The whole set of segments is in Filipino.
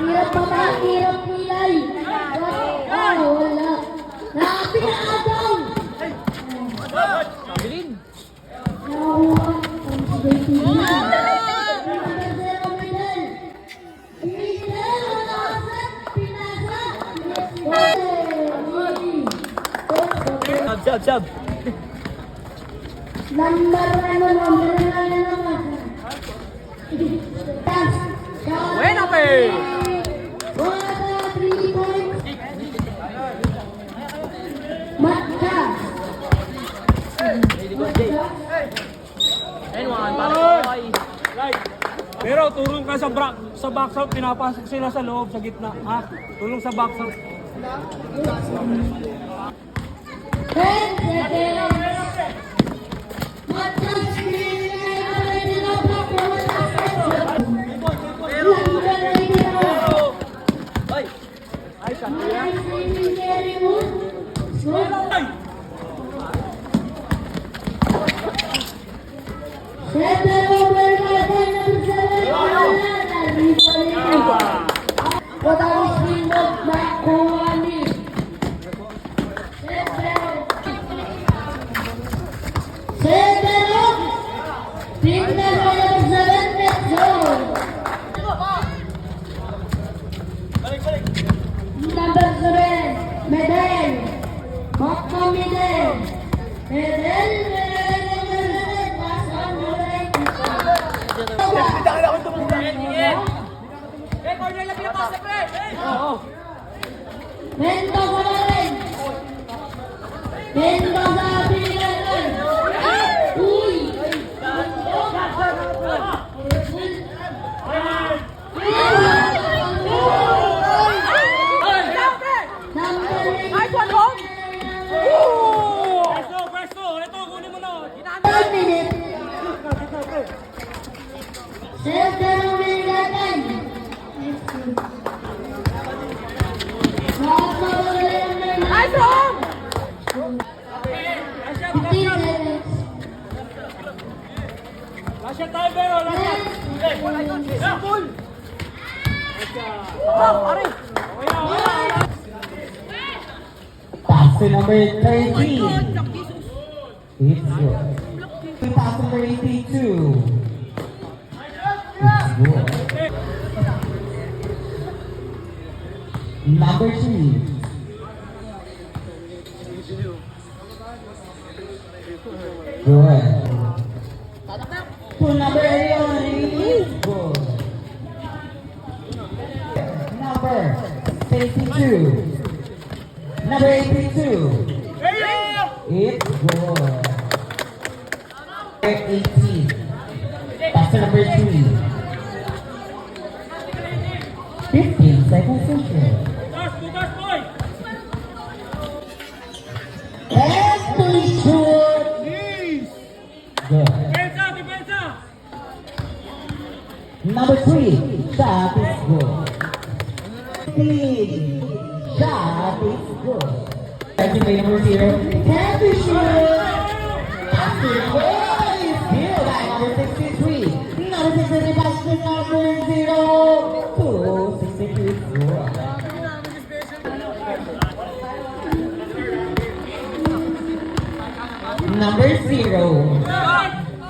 Hirap pa ba? Hirap nilay. Wala. Nakapinakagaw. Bilin. Nakuha. Sab. Number Buena, pe. Pero tulong ka sa box out, pinapasok sila sa loob, sa gitna. Ha? Tulong sa box out. Number 7, Medel. Mokka Medel. Medel. Mendoza rin. Mendoza pinagay. Uy. Presto! Ito, kunin mo na. Lasya tayo, pero lasya. Full! Pass to number 13. It's good. Pass to number 82. It's good. Number 3. Good. To number 11. Good. Number 82. Number 82. It's good. Number 18. Pass to number 3. 15 seconds to shoot. Bukas, boy! And to shoot. Good. Depensa! Number 3. Shot is good. 15. Shot is good. Second by number 0. Can to shoot. Pass to goal is here by number 63. Number 63 pass to number 0. 263 score. Number 0.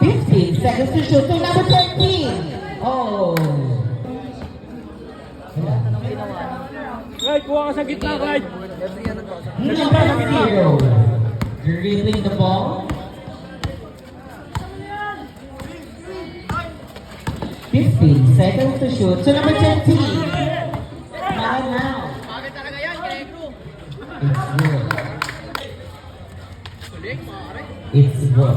15 seconds to shoot to number 13. Oh. Right, kuha ka sa gitna, right? Number 0. Dribbling the ball. 15 seconds to shoot to number 13. It's good.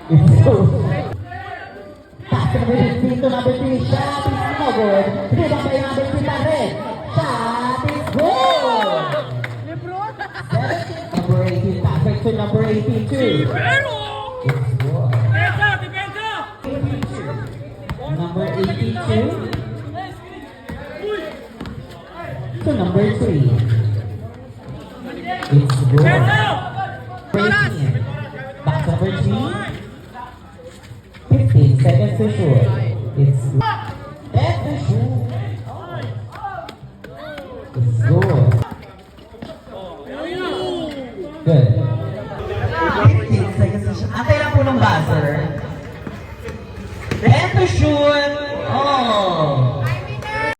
It's good. Pass number 15 to number 3. Shot is no good. Rebound by number 3 pa rin. Shot is good. 17, number 18. Perfect to number 18 too. It's good. Number 82 to number 3. It's good. 18. Back to number 3. 15 seconds to shoot. It's good. And to shoot. It's good. Good. 15 seconds to shoot. Antay lang po ng buzzer. And to shoot. Oh.